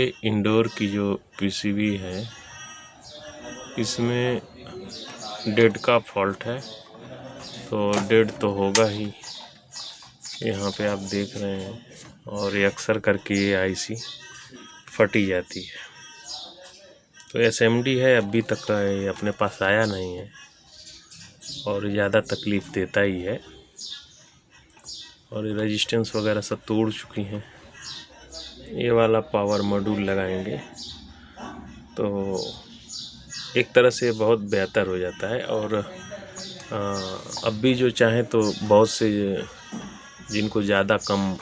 ये इंडोर की जो पीसीबी है इसमें डेड का फॉल्ट है, तो डेड तो होगा ही। यहाँ पे आप देख रहे हैं, और ये अक्सर करके ये आईसी फटी जाती है। तो एसएमडी है, अभी तक ये अपने पास आया नहीं है और ज़्यादा तकलीफ़ देता ही है, और ये रेजिस्टेंस वगैरह सब तोड़ चुकी हैं। ये वाला पावर मॉड्यूल लगाएंगे तो एक तरह से बहुत बेहतर हो जाता है। और अब भी जो चाहें तो बहुत से जिनको ज़्यादा कम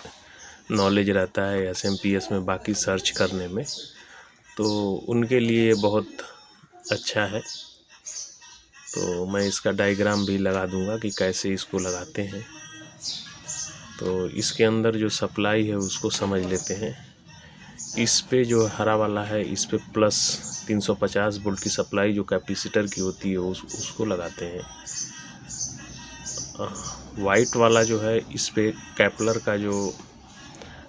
नॉलेज रहता है एसएमपीएस में बाकी सर्च करने में, तो उनके लिए बहुत अच्छा है। तो मैं इसका डायग्राम भी लगा दूंगा कि कैसे इसको लगाते हैं। तो इसके अंदर जो सप्लाई है उसको समझ लेते हैं। इस पे जो हरा वाला है इस पे प्लस 350 वोल्ट की सप्लाई जो कैपेसिटर की होती है उसको लगाते हैं। वाइट वाला जो है इस पे कैपलर का जो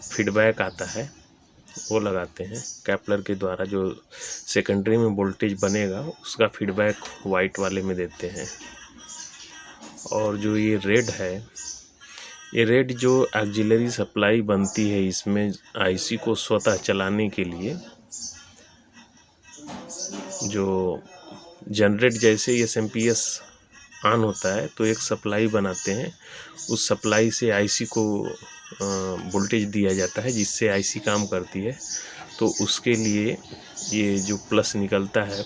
फीडबैक आता है वो लगाते हैं। कैपलर के द्वारा जो सेकेंडरी में वोल्टेज बनेगा उसका फीडबैक वाइट वाले में देते हैं। और जो ये रेड है, ये रेड जो ऑक्सिलरी सप्लाई बनती है इसमें आईसी को स्वतः चलाने के लिए, जो जनरेट जैसे एसएमपीएस ऑन होता है तो एक सप्लाई बनाते हैं। उस सप्लाई से आईसी को वोल्टेज दिया जाता है जिससे आईसी काम करती है। तो उसके लिए ये जो प्लस निकलता है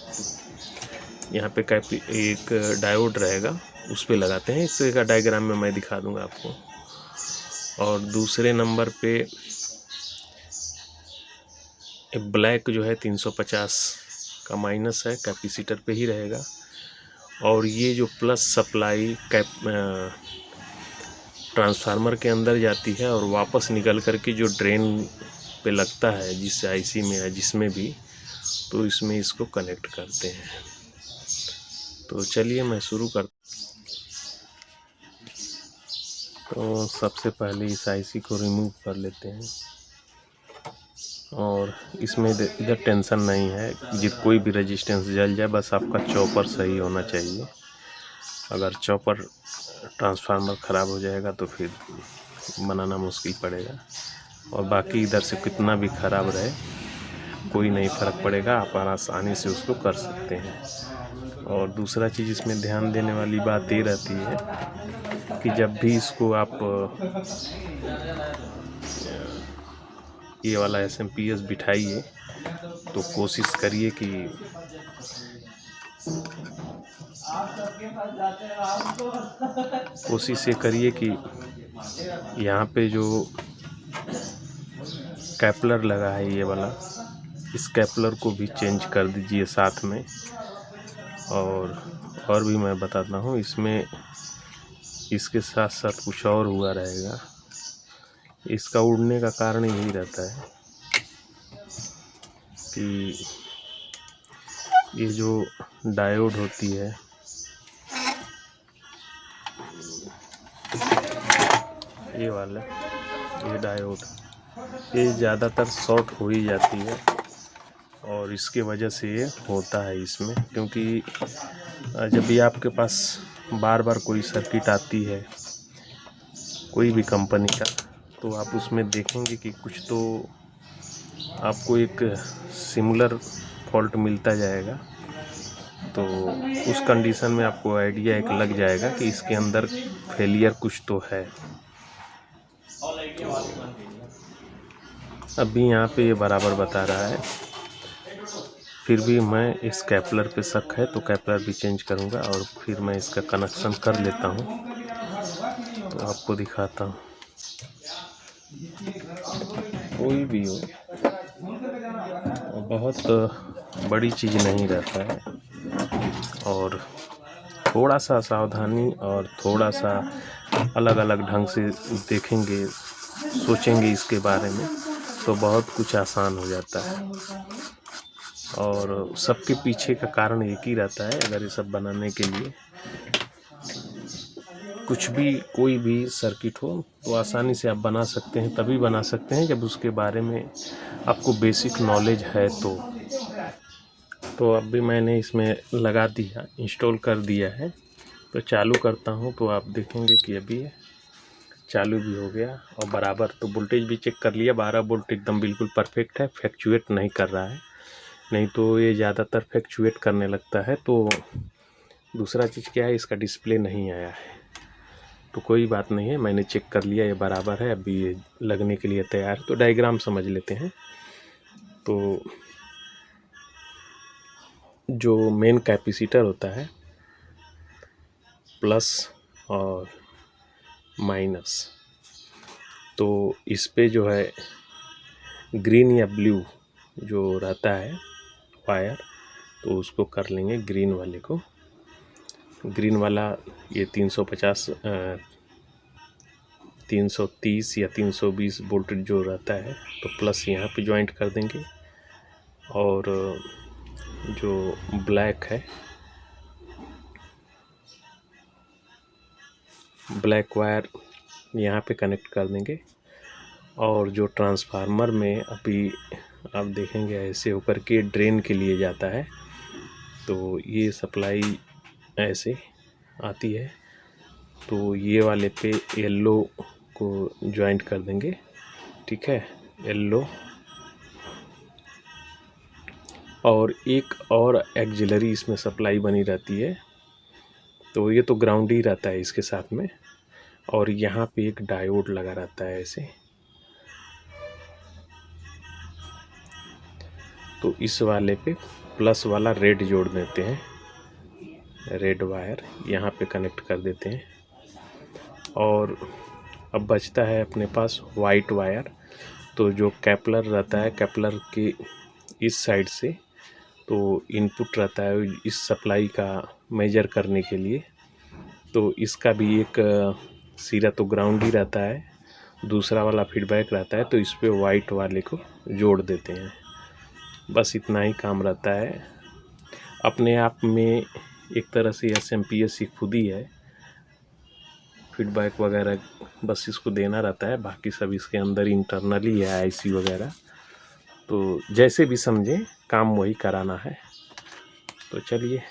यहाँ पे एक डायोड रहेगा, उस पे लगाते हैं। इसका डायग्राम में मैं दिखा दूंगा आपको। और दूसरे नंबर पे ब्लैक जो है 350 का माइनस है, कैपेसिटर पे ही रहेगा। और ये जो प्लस सप्लाई ट्रांसफार्मर के अंदर जाती है और वापस निकल कर के जो ड्रेन पे लगता है जिससे आईसी में है जिसमें भी, तो इसमें इसको कनेक्ट करते हैं। तो चलिए मैं शुरू करता। तो सबसे पहले इस आईसी को रिमूव कर लेते हैं। और इसमें इधर टेंशन नहीं है, कोई भी रेजिस्टेंस जल जाए, बस आपका चॉपर सही होना चाहिए। अगर चॉपर ट्रांसफार्मर ख़राब हो जाएगा तो फिर बनाना मुश्किल पड़ेगा। और बाकी इधर से कितना भी ख़राब रहे कोई नहीं फ़र्क पड़ेगा, आप आसानी से उसको कर सकते हैं। और दूसरा चीज़ इसमें ध्यान देने वाली बात ये रहती है कि जब भी इसको आप ये वाला एसएमपीएस बिठाइए तो कोशिश करिए कि यहाँ पे जो कैपलर लगा है ये वाला, इस कैपलर को भी चेंज कर दीजिए साथ में। और भी मैं बताता हूँ, इसमें इसके साथ साथ कुछ और हुआ रहेगा। इसका उड़ने का कारण यही रहता है कि ये जो डायोड होती है, ये वाला ये डायोड, ये ज़्यादातर शॉर्ट हो ही जाती है। और इसके वजह से ये होता है इसमें, क्योंकि जब भी आपके पास बार बार कोई सर्किट आती है कोई भी कंपनी का, तो आप उसमें देखेंगे कि कुछ तो आपको एक सिमिलर फॉल्ट मिलता जाएगा। तो उस कंडीशन में आपको आइडिया एक लग जाएगा कि इसके अंदर फेलियर कुछ तो है। अभी यहाँ पे ये बराबर बता रहा है, फिर भी मैं इस कैपलर पे शक है तो कैपलर भी चेंज करूँगा और फिर मैं इसका कनेक्शन कर लेता हूँ तो आपको दिखाता हूँ। कोई भी हो, बहुत बड़ी चीज़ नहीं रहता है, और थोड़ा सा सावधानी और थोड़ा सा अलग अलग ढंग से देखेंगे, सोचेंगे इसके बारे में, तो बहुत कुछ आसान हो जाता है। और सबके पीछे का कारण एक ही रहता है, अगर ये सब बनाने के लिए कुछ भी कोई भी सर्किट हो तो आसानी से आप बना सकते हैं, तभी बना सकते हैं जब उसके बारे में आपको बेसिक नॉलेज है। तो अब भी मैंने इसमें लगा दिया, इंस्टॉल कर दिया है। तो चालू करता हूँ तो आप देखेंगे कि अभी चालू भी हो गया और बराबर। तो वोल्टेज भी चेक कर लिया, 12 वोल्ट एकदम बिल्कुल परफेक्ट है, फ्लक्चुएट नहीं कर रहा है। नहीं तो ये ज़्यादातर फ्लक्चुएट करने लगता है। तो दूसरा चीज़ क्या है, इसका डिस्प्ले नहीं आया है। तो कोई बात नहीं है, मैंने चेक कर लिया, ये बराबर है, अभी ये लगने के लिए तैयार है। तो डायग्राम समझ लेते हैं। तो जो मेन कैपेसिटर होता है, प्लस और माइनस, तो इस पे जो है ग्रीन या ब्लू जो रहता है वायर, तो उसको कर लेंगे ग्रीन वाले को। ग्रीन वाला ये 330 या 320 वोल्ट जो रहता है, तो प्लस यहाँ पे ज्वाइंट कर देंगे। और जो ब्लैक है, ब्लैक वायर यहाँ पे कनेक्ट कर देंगे। और जो ट्रांसफार्मर में अभी आप देखेंगे ऐसे होकर के ड्रेन के लिए जाता है, तो ये सप्लाई ऐसे आती है। तो ये वाले पे येलो को ज्वाइंट कर देंगे, ठीक है, येलो। और एक और एक्सिलरी इसमें सप्लाई बनी रहती है, तो ये तो ग्राउंड ही रहता है इसके साथ में। और यहाँ पे एक डायोड लगा रहता है ऐसे। तो इस वाले पे प्लस वाला रेड जोड़ देते हैं, रेड वायर यहाँ पे कनेक्ट कर देते हैं। और अब बचता है अपने पास वाइट वायर। तो जो कैपलर रहता है, कैपलर के इस साइड से तो इनपुट रहता है इस सप्लाई का मेजर करने के लिए। तो इसका भी एक सिरा तो ग्राउंड ही रहता है, दूसरा वाला फीडबैक रहता है। तो इस पे वाइट वाले को जोड़ देते हैं। बस इतना ही काम रहता है। अपने आप में एक तरह से SMPS खुद ही है, फीडबैक वगैरह बस इसको देना रहता है, बाकी सब इसके अंदर इंटरनली है, IC वगैरह। तो जैसे भी समझें, काम वही कराना है। तो चलिए।